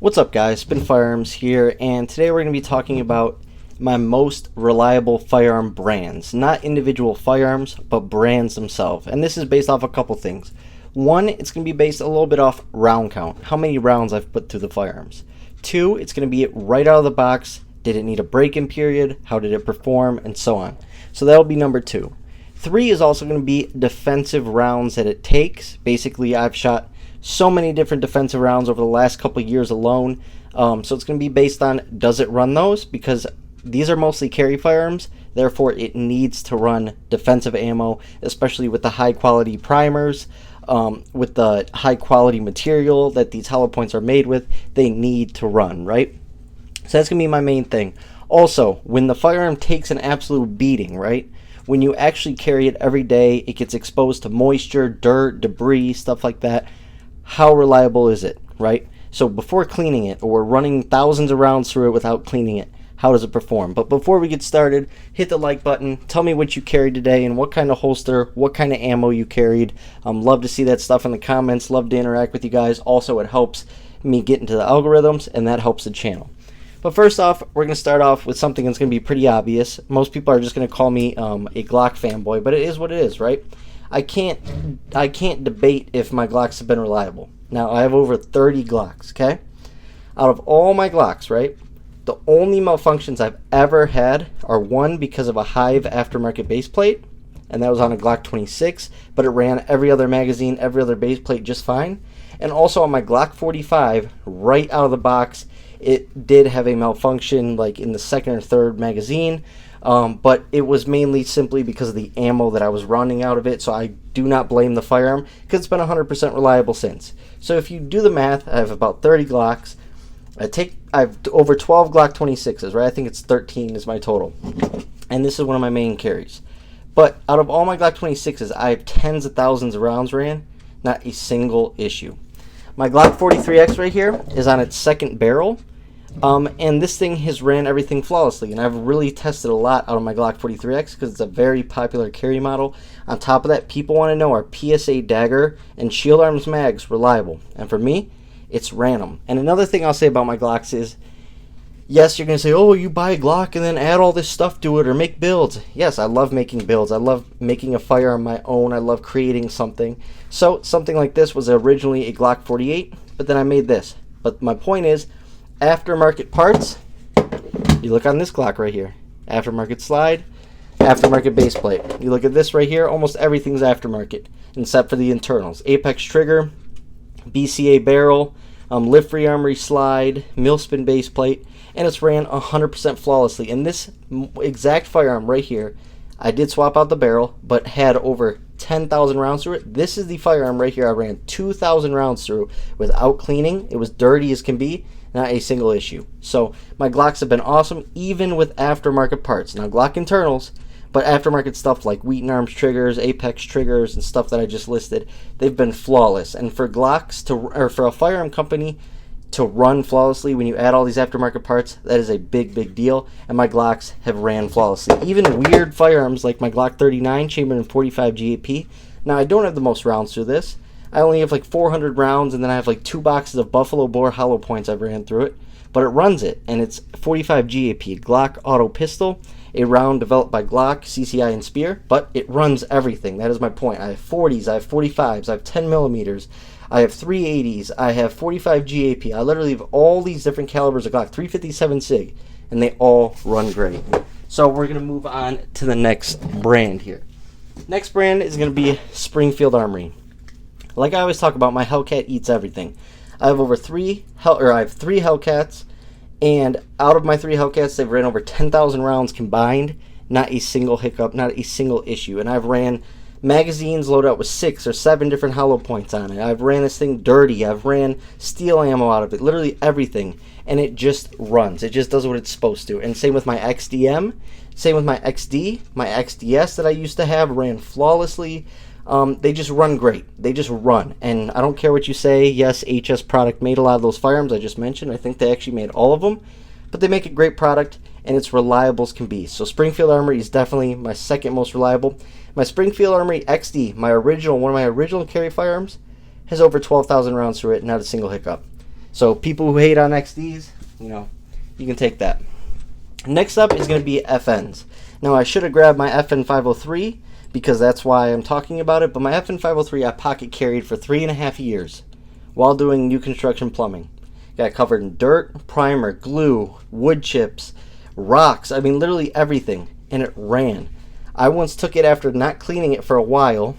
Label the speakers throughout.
Speaker 1: What's up, guys? Spin Firearms here, and today we're going to be talking about my most reliable firearm brands. Not individual firearms, but brands themselves. And this is based off a couple things. One, it's going to be based a little bit off round count, how many rounds I've put through the firearms. Two, it's going to be right out of the box. Did it need a break-in period? How did it perform? And so on. So that'll be number two. Three is also going to be defensive rounds that it takes. Basically, I've shot so many different defensive rounds over the last couple of years alone. So it's going to be based on, does it run those? Because these are mostly carry firearms. Therefore, it needs to run defensive ammo, especially with the high quality primers, with the high quality material that these hollow points are made with. They need to run, right? So that's going to be my main thing. Also, when the firearm takes an absolute beating, right? When you actually carry it every day, it gets exposed to moisture, dirt, debris, stuff like that. How reliable is it, right? So before cleaning it, or running thousands of rounds through it without cleaning it, how does it perform? But before we get started, hit the like button. Tell me what you carried today and what kind of holster, what kind of ammo you carried. Love to see that stuff in the comments. Love to interact with you guys. Also, it helps me get into the algorithms, and that helps the channel. But first off, we're going to start off with something that's going to be pretty obvious. Most people are just going to call me a Glock fanboy, but it is what it is, right? I can't debate if my Glocks have been reliable. Now, I have over 30 Glocks, okay? Out of all my Glocks, right, the only malfunctions I've ever had are one because of a Hive aftermarket base plate, and that was on a Glock 26, but it ran every other magazine, every other base plate just fine. And also on my Glock 45, right out of the box, it did have a malfunction like in the second or third magazine. But it was mainly simply because of the ammo that I was running out of it, so I do not blame the firearm because it's been 100% reliable since. So if you do the math, I have about 30 Glocks. I have over 12 Glock 26s, right? I think it's 13 is my total. And this is one of my main carries. But out of all my Glock 26s, I have tens of thousands of rounds ran, not a single issue. My Glock 43X right here is on its second barrel. And this thing has ran everything flawlessly, and I've really tested a lot out of my Glock 43X because it's a very popular carry model. On top of that, people want to know, are PSA dagger and shield arms mags reliable? And for me, it's ran them. And another thing I'll say about my Glocks is, yes, you're going to say, oh, you buy a Glock and then add all this stuff to it or make builds. Yes, I love making builds. I love making a firearm my own. I love creating something. So something like this was originally a Glock 48, but then I made this. But my point is, aftermarket parts, you look on this Glock right here, aftermarket slide, aftermarket base plate. You look at this right here, almost everything's aftermarket except for the internals. Apex trigger, BCA barrel, lift free armory slide, mill spin base plate, and it's ran 100% flawlessly. And this exact firearm right here, I did swap out the barrel, but had over 10,000 rounds through it. This is the firearm right here I ran 2,000 rounds through without cleaning. It was dirty as can be. Not a single issue. So my Glocks have been awesome, even with aftermarket parts. Now, Glock internals, but aftermarket stuff like Wheaton Arms triggers, Apex triggers, and stuff that I just listed, they've been flawless. And for Glocks or for a firearm company to run flawlessly when you add all these aftermarket parts, that is a big, big deal. And my Glocks have ran flawlessly. Even weird firearms like my Glock 39 chambered in 45 GAP. Now, I don't have the most rounds through this. I only have like 400 rounds, and then I have like 2 boxes of Buffalo Bore hollow points I've ran through it. But it runs it, and it's 45 GAP, Glock Auto Pistol, a round developed by Glock, CCI, and Spear, but it runs everything. That is my point. I have 40s, I have 45s, I have 10 millimeters, I have 380s, I have 45 GAP. I literally have all these different calibers of Glock, 357 SIG, and they all run great. So we're going to move on to the next brand here. Next brand is going to be Springfield Armory. Like I always talk about, my Hellcat eats everything. I have 3 Hellcats, and out of my 3 Hellcats, they've ran over 10,000 rounds combined. Not a single hiccup, not a single issue. And I've ran magazines loaded up with 6 or 7 different hollow points on it. I've ran this thing dirty. I've ran steel ammo out of it, literally everything. And it just runs. It just does what it's supposed to. And same with my XDM, same with my XD, my XDS that I used to have ran flawlessly. They just run great. They just run. And I don't care what you say. Yes, HS product made a lot of those firearms I just mentioned. I think they actually made all of them. But they make a great product, and it's reliable as can be. So Springfield Armory is definitely my second most reliable. My Springfield Armory XD, one of my original carry firearms, has over 12,000 rounds through it, not a single hiccup. So people who hate on XDs, you can take that. Next up is going to be FNs. Now I should have grabbed my FN 503 because that's why I'm talking about it, but my FN 503 I pocket carried for 3.5 years while doing new construction plumbing. Got covered in dirt, primer, glue, wood chips, rocks, I mean literally everything, and it ran. I once took it after not cleaning it for a while,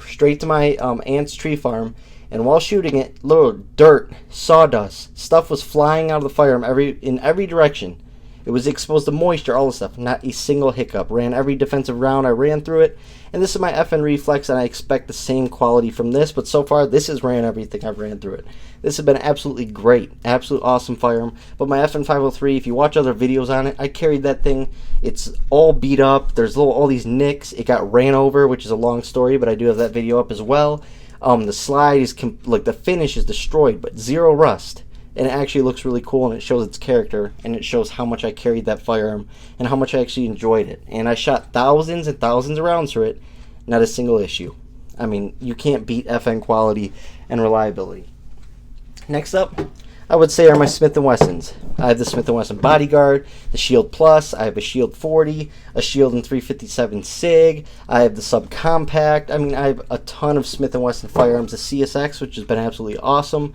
Speaker 1: straight to my aunt's tree farm, and while shooting it, little dirt, sawdust, stuff was flying out of the firearm in every direction. It was exposed to moisture, all this stuff. Not a single hiccup. Ran every defensive round. I ran through it. And this is my FN Reflex, and I expect the same quality from this. But so far, this has ran everything I've ran through it. This has been absolutely great. Absolute awesome firearm. But my FN 503, if you watch other videos on it, I carried that thing. It's all beat up. There's all these nicks. It got ran over, which is a long story, but I do have that video up as well. The slide is, like the finish is destroyed, but zero rust. And it actually looks really cool, and it shows its character, and it shows how much I carried that firearm and how much I actually enjoyed it. And I shot thousands and thousands of rounds through it, not a single issue. I mean, you can't beat FN quality and reliability. Next up, I would say are my Smith & Wessons. I have the Smith & Wesson Bodyguard, the Shield Plus, I have a Shield 40, a Shield and 357 SIG, I have the Subcompact. I mean, I have a ton of Smith & Wesson firearms, the CSX, which has been absolutely awesome.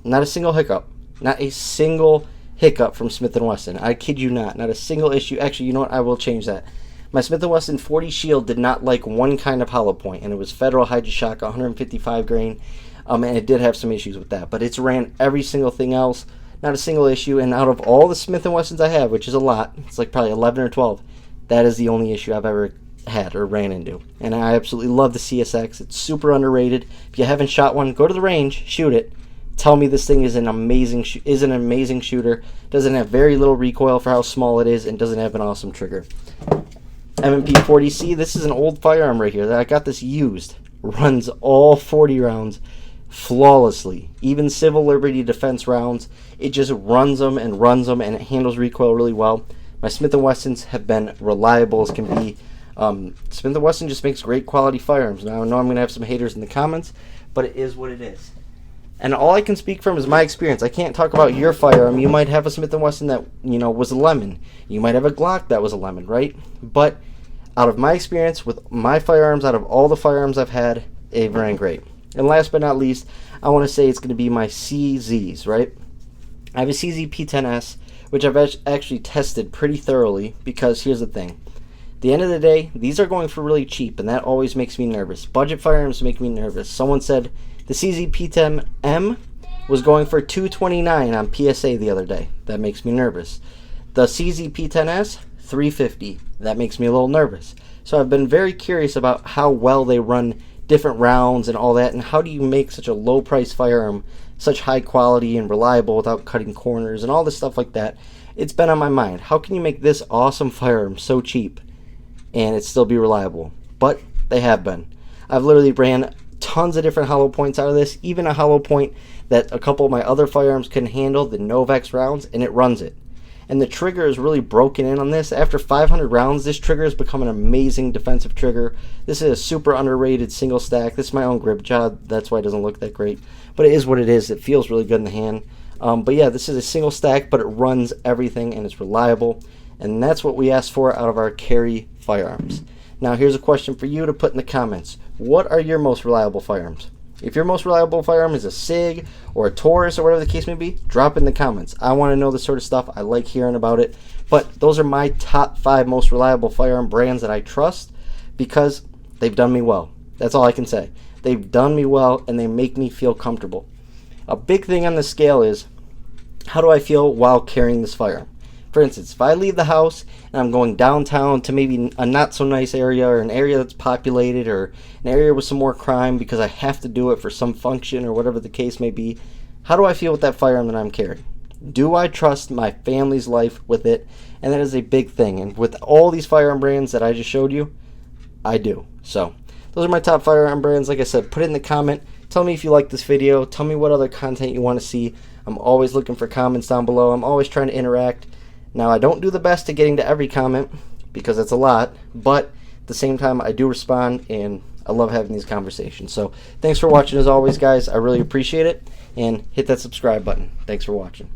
Speaker 1: Not a single hiccup. Not a single hiccup from Smith & Wesson. I kid you not. Not a single issue. Actually, you know what? I will change that. My Smith & Wesson 40 Shield did not like one kind of hollow point, and it was Federal Hydra-Shock 155 grain, and it did have some issues with that. But it's ran every single thing else. Not a single issue. And out of all the Smith & Wessons I have, which is a lot, it's like probably 11 or 12, that is the only issue I've ever had or ran into. And I absolutely love the CSX. It's super underrated. If you haven't shot one, go to the range, shoot it. Tell me this thing is an amazing shooter. Doesn't have very little recoil for how small it is, and doesn't have an awesome trigger. M&P 40C. This is an old firearm right here that I got this used. Runs all 40 rounds flawlessly. Even Civil Liberty Defense rounds. It just runs them, and it handles recoil really well. My Smith & Wessons have been reliable as can be. Smith & Wesson just makes great quality firearms. Now I know I'm going to have some haters in the comments, but it is what it is. And all I can speak from is my experience. I can't talk about your firearm. You might have a Smith & Wesson that, was a lemon. You might have a Glock that was a lemon, right? But out of my experience with my firearms, out of all the firearms I've had, it ran great. And last but not least, I want to say it's going to be my CZs, right? I have a CZ P10S, which I've actually tested pretty thoroughly, because here's the thing. At the end of the day, these are going for really cheap, and that always makes me nervous. Budget firearms make me nervous. Someone said the CZ P10M was going for $229 on PSA the other day. That makes me nervous. The CZ P10S, $350. That makes me a little nervous. So I've been very curious about how well they run different rounds and all that, and how do you make such a low price firearm such high quality and reliable without cutting corners and all this stuff like that. It's been on my mind. How can you make this awesome firearm so cheap and it still be reliable? But they have been. I've literally ran tons of different hollow points out of this, even a hollow point that a couple of my other firearms couldn't handle, the Novex rounds, and it runs it. And the trigger is really broken in on this. After 500 rounds, this trigger has become an amazing defensive trigger. This is a super underrated single stack. This is my own grip job. That's why it doesn't look that great. But it is what it is. It feels really good in the hand. But yeah, this is a single stack, but it runs everything, and it's reliable. And that's what we asked for out of our carry firearms. Now here's a question for you to put in the comments. What are your most reliable firearms? If your most reliable firearm is a SIG or a Taurus or whatever the case may be, drop in the comments. I want to know this sort of stuff. I like hearing about it. But those are my top 5 most reliable firearm brands that I trust because they've done me well. That's all I can say. They've done me well, and they make me feel comfortable. A big thing on the scale is, how do I feel while carrying this firearm? For instance, if I leave the house and I'm going downtown to maybe a not so nice area, or an area that's populated, or an area with some more crime because I have to do it for some function or whatever the case may be, how do I feel with that firearm that I'm carrying? Do I trust my family's life with it? And that is a big thing. And with all these firearm brands that I just showed you, I do. So those are my top firearm brands. Like I said, put it in the comment. Tell me if you like this video. Tell me what other content you want to see. I'm always looking for comments down below. I'm always trying to interact. Now, I don't do the best at getting to every comment because it's a lot, but at the same time, I do respond, and I love having these conversations. So thanks for watching as always, guys. I really appreciate it. And hit that subscribe button. Thanks for watching.